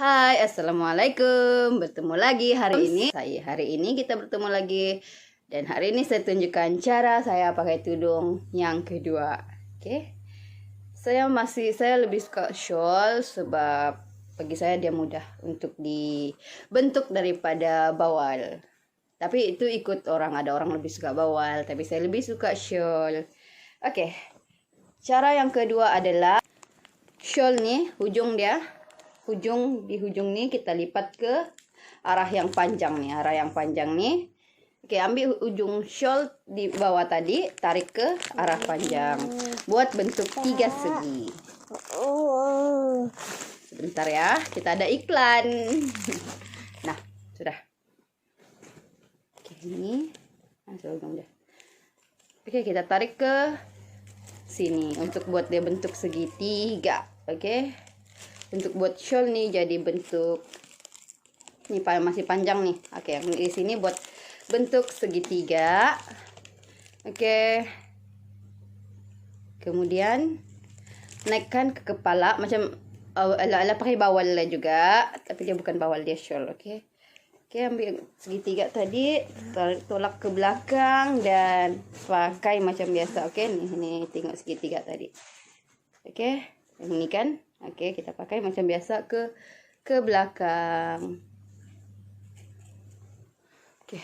Hai, assalamualaikum. Bertemu lagi hari ini kita bertemu lagi, dan hari ini saya tunjukkan cara saya pakai tudung yang kedua. Oke, saya lebih suka shawl sebab bagi saya dia mudah untuk dibentuk daripada bawal. Tapi itu ikut orang, ada orang lebih suka bawal, tapi saya lebih suka shawl. Oke, cara yang kedua adalah shawl nih, di hujung nih kita lipat ke arah yang panjang nih, Oke, ambil ujung shawl di bawah tadi, tarik ke arah panjang buat bentuk 3 segi. Sebentar ya, kita ada iklan. Nah, sudah. Oke, ini Oke, kita tarik ke sini untuk buat dia bentuk segitiga. Oke, untuk buat shawl nih jadi bentuk ini masih panjang nih. Oke, yang di sini buat bentuk segitiga. Oke, kemudian naikkan ke kepala macam ala pakai bawal lah juga, tapi dia bukan bawal, dia shawl. Oke, ambil segitiga tadi, tolak ke belakang dan pakai macam biasa. Oke, ini tengok segitiga tadi. Oke, yang ini kan. Oke, kita pakai macam biasa ke belakang. Oke,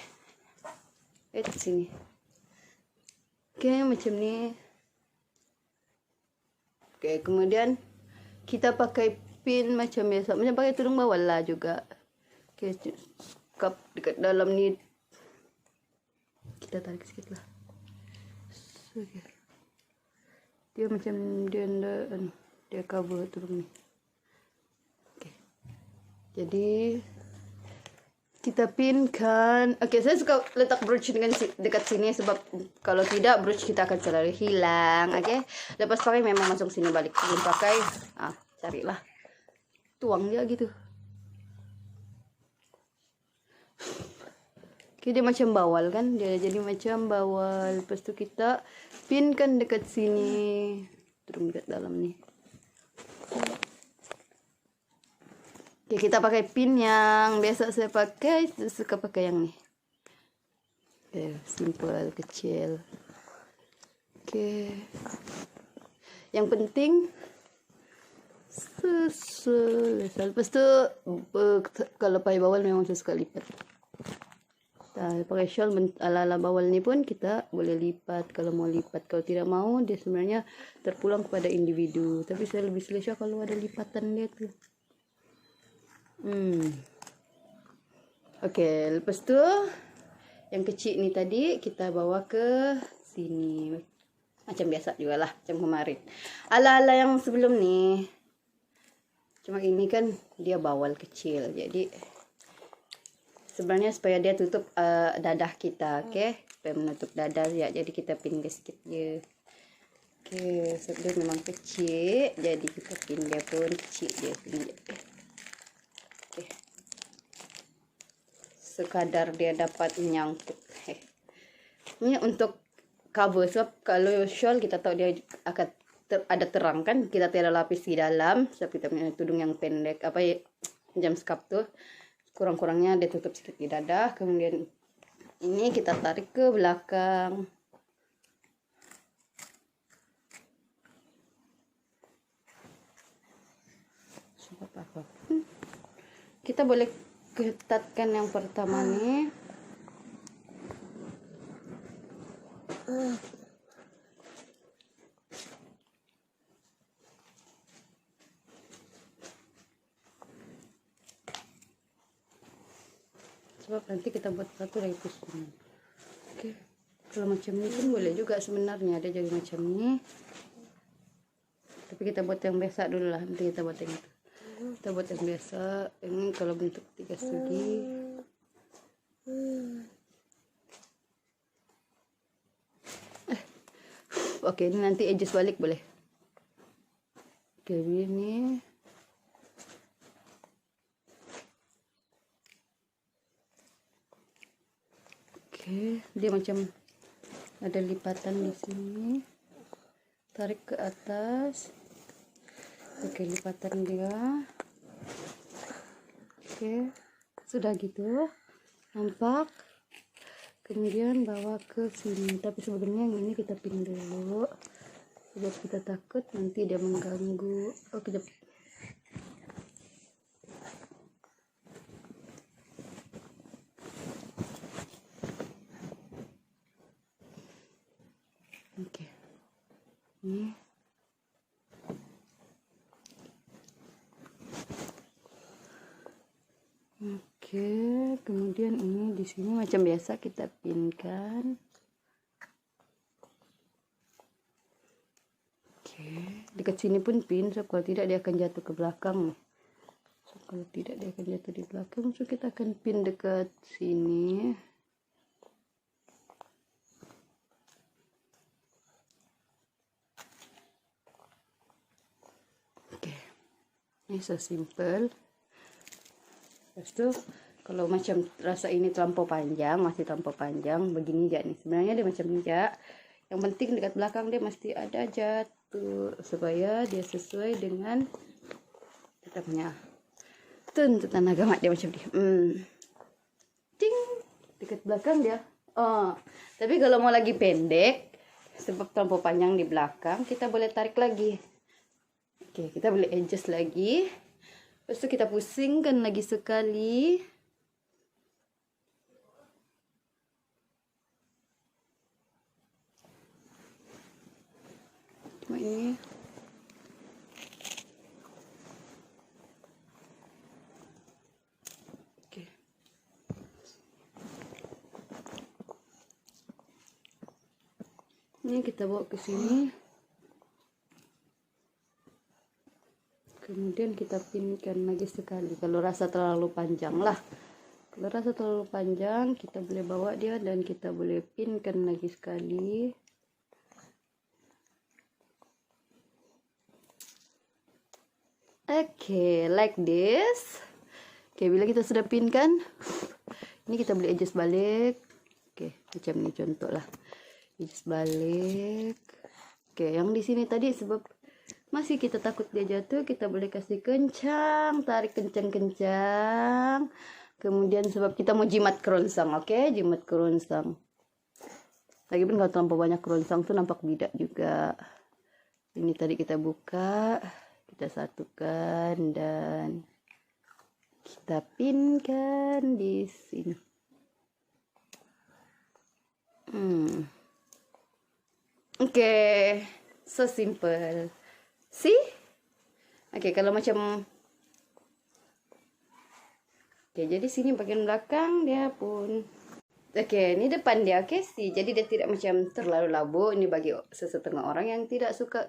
sini. Oke, macam ni. Oke, kemudian kita pakai pin macam biasa, macam pakai tudung bawal lah juga. Oke, kap dekat dalam ni kita tarik sikit lah. Oke. Dia macam dia cover tudung ni. Oke, jadi kita pinkan. Oke, saya suka letak brooch dengan dekat sini sebab kalau tidak brooch kita akan selalu hilang. Oke, lepas pakai memang masuk sini balik. Belum pakai, carilah, tuang dia gitu. Oke, dia macam bawal kan, dia jadi macam bawal. Lepas tu kita pinkan dekat sini, tudung dekat dalam nih. Oke, kita pakai pin yang biasa saya pakai, suka pakai yang nih. Oke, simple, kecil. Oke, yang penting selesai. Lepas tu kalau pakai bawal memang saya suka lipat. Nah, pakai shawl ala-ala bawal ni pun kita boleh lipat kalau mau lipat. Kalau tidak mau, dia sebenarnya terpulang kepada individu. Tapi saya lebih selesa kalau ada lipatan dia tuh. Oke, lepas tu yang kecil ni tadi kita bawa ke sini macam biasa juga lah, macam kemarin. Ala-ala yang sebelum ni, cuma ini kan dia bawal kecil, jadi sebenarnya supaya dia tutup dadah kita. Oke, supaya menutup dadah ya, jadi kita pin sikit je. Oke, sebab dia memang kecil, jadi kita pin dia pun kecil je. Oke, sekadar dia dapat menyangkut. Ini untuk cover, sebab kalau shawl kita tahu dia akan ada terang kan, kita tidak lapis di dalam. Sebab kita punya tudung yang pendek, jam skap tuh kurang-kurangnya dia tutup sedikit di dada. Kemudian ini kita tarik ke belakang. Kita boleh ketatkan yang pertama nih. Sebab nanti kita buat satu lagi pusing. Oke, kalau macam ini pun boleh juga sebenarnya, ada jadi macam ini. Tapi kita buat yang biasa dulu lah, nanti kita buat yang itu. Kita buat yang biasa. Ini kalau bentuk 3 segi. Oke, ini nanti adjust balik boleh. Oke, ini. Oke, dia macam ada lipatan di sini. Tarik ke atas. Oke, lipatan dia. Oke, sudah gitu nampak. Kemudian bawa ke sini, tapi sebelumnya yang ini kita pin dulu sebab kita takut nanti dia mengganggu. Oh, kita oke. Ini oke, kemudian ini di sini macam biasa kita pinkan. Oke, dekat sini pun pin, so kalau tidak dia akan jatuh ke belakang. So, kalau tidak dia akan jatuh di belakang, so kita akan pin dekat sini. Oke, ini so simple. Lepas itu kalau macam rasa ini terlampau panjang, masih terlampau panjang, begini aja nih. Sebenarnya dia macam ini aja. Yang penting dekat belakang dia mesti ada jatuh supaya dia sesuai dengan kita punya tuntutan agama dia macam ni. Ting, dekat belakang dia. Oh, tapi kalau mau lagi pendek, sebab terlampau panjang di belakang, kita boleh tarik lagi. Oke, kita boleh adjust lagi. Lepas itu kita pusingkan lagi sekali. Cuma ini. Oke. Ini kita bawa ke sini. Kemudian kita pinkan lagi sekali. Kalau rasa terlalu panjang lah. Kalau rasa terlalu panjang, kita boleh bawa dia dan kita boleh pinkan lagi sekali. Oke, like this. Oke, bila kita sudah pinkan, ini kita boleh adjust balik. Oke, macam ini contoh lah. Adjust balik. Oke, yang di sini tadi sebab masih kita takut dia jatuh, kita boleh kasih kencang, tarik kencang-kencang. Kemudian sebab kita mau jimat keroncong, oke? Jimat keroncong. Lagipun kalau terlalu banyak keroncong tuh nampak bidak juga. Ini tadi kita buka, kita satukan dan kita pinkan di sini. Oke, so simple. See? Oke, kalau macam oke, jadi sini bagian belakang dia pun. Oke, ini depan dia, oke sih. Jadi dia tidak macam terlalu labu. Ini bagi sesetengah orang yang tidak suka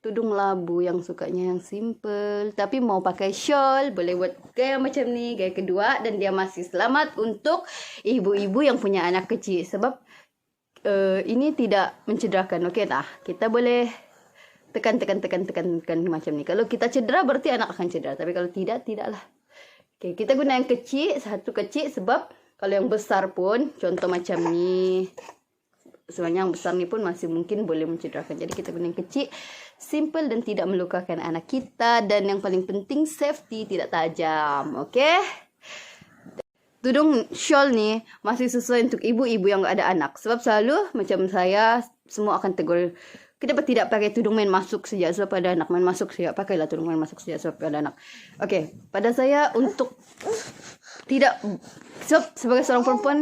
tudung labu, yang sukanya yang simple. Tapi mau pakai shawl, boleh buat gaya macam ni, gaya kedua. Dan dia masih selamat untuk ibu-ibu yang punya anak kecil. Sebab ini tidak mencederakan, oke tak? Kita boleh tekan macam ni. Kalau kita cedera berarti anak akan cedera. Tapi kalau tidak, tidaklah. Oke, kita guna yang kecil, satu kecil sebab kalau yang besar pun, contoh macam ni, sebenarnya yang besar ni pun masih mungkin boleh mencederakan. Jadi kita guna yang kecil, simple dan tidak melukakan anak kita. Dan yang paling penting safety, tidak tajam. Oke? Tudung shawl ni masih sesuai untuk ibu-ibu yang ada anak. Sebab selalu macam saya, semua akan tegur, kenapa tidak pakai tudung main masuk sejak sebab ada anak, main masuk sejak, pakailah tudung main masuk sejak sebab ada anak. Oke, pada saya untuk tidak, sebab sebagai seorang perempuan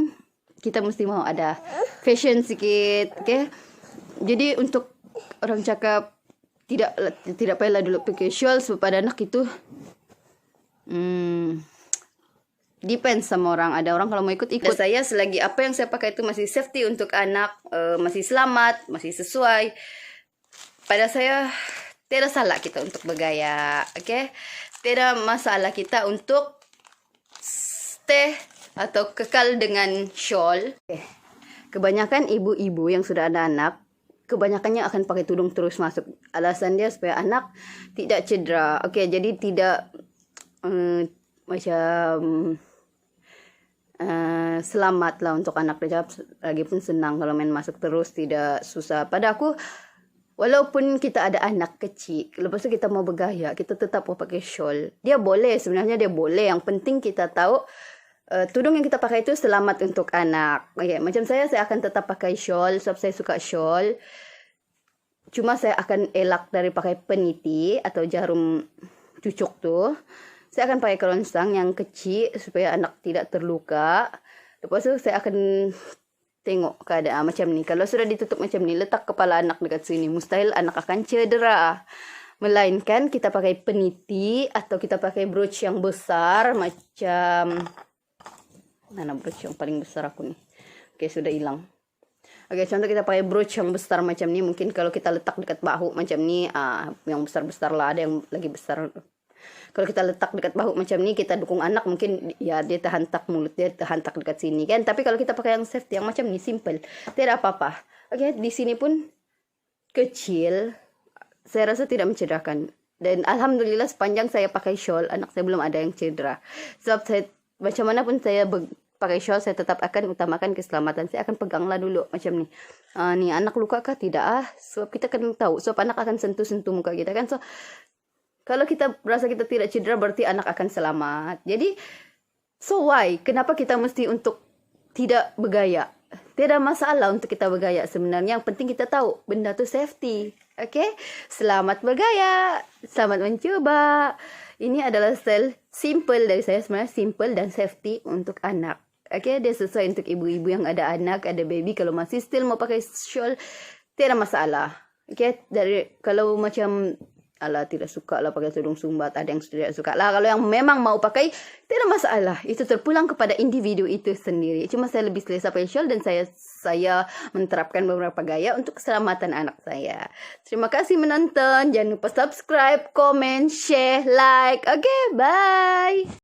kita mesti mau ada fashion sikit, oke? Jadi untuk orang cakap tidak payahlah dulu pakai shawl sebab ada anak itu depends sama orang. Ada orang kalau mau ikut. Saya selagi apa yang saya pakai itu masih safety untuk anak, masih selamat, masih sesuai. Pada saya tidak salah kita untuk bergaya, oke? Tidak masalah kita untuk stay atau kekal dengan shawl. Kebanyakan ibu-ibu yang sudah ada anak, kebanyakannya akan pakai tudung terus masuk. Alasan dia supaya anak tidak cedera. Oke, jadi tidak macam selamat lah untuk anak dia. Lagipun senang kalau main masuk terus, tidak susah. Pada aku walaupun kita ada anak kecil, lepas tu kita mau bergaya, kita tetap mau pakai shawl. Dia boleh, sebenarnya dia boleh. Yang penting kita tahu tudung yang kita pakai itu selamat untuk anak. Okay, macam saya akan tetap pakai shawl sebab saya suka shawl. Cuma saya akan elak dari pakai peniti atau jarum cucuk tu. Saya akan pakai keroncong yang kecil supaya anak tidak terluka. Lepas tu saya akan tengok keadaan macam ni. Kalau sudah ditutup macam ni, letak kepala anak dekat sini. Mustahil anak akan cedera. Melainkan kita pakai peniti atau kita pakai brooch yang besar. Macam... Mana brooch yang paling besar aku ni? Oke, sudah hilang. Oke, contoh kita pakai brooch yang besar macam ni. Mungkin kalau kita letak dekat bahu macam ni. Yang besar-besar lah. Ada yang lagi besar. Kalau kita letak dekat bahu macam ni, kita dukung anak, mungkin ya dia terhantak mulut, dia terhantak dekat sini kan. Tapi kalau kita pakai yang safety, yang macam ni, simple, tidak apa-apa. Oke, di sini pun kecil, saya rasa tidak mencederakan. Dan alhamdulillah sepanjang saya pakai shawl, anak saya belum ada yang cedera. Sebab saya, macam mana pun saya pakai shawl, saya tetap akan utamakan keselamatan. Saya akan peganglah dulu macam ni. Ni anak luka kah? Tidak. Sebab kita kan tahu, sebab anak akan sentuh-sentuh muka kita kan. Kalau kita rasa kita tidak cedera, berarti anak akan selamat. Jadi, so why? Kenapa kita mesti untuk tidak bergaya? Tidak masalah untuk kita bergaya sebenarnya. Yang penting kita tahu benda tu safety. Okay? Selamat bergaya. Selamat mencuba. Ini adalah style simple dari saya sebenarnya. Simple dan safety untuk anak. Okay? Dia sesuai untuk ibu-ibu yang ada anak, ada baby. Kalau masih still mau pakai shawl, tidak masalah. Okay? Kalau macam... tidak suka lah pakai tudung sumbat, ada yang tidak suka lah. Kalau yang memang mau pakai, tidak masalah. Itu terpulang kepada individu itu sendiri. Cuma saya lebih selesa pakai shawl dan saya menerapkan beberapa gaya untuk keselamatan anak saya. Terima kasih menonton. Jangan lupa subscribe, komen, share, like. Oke, bye.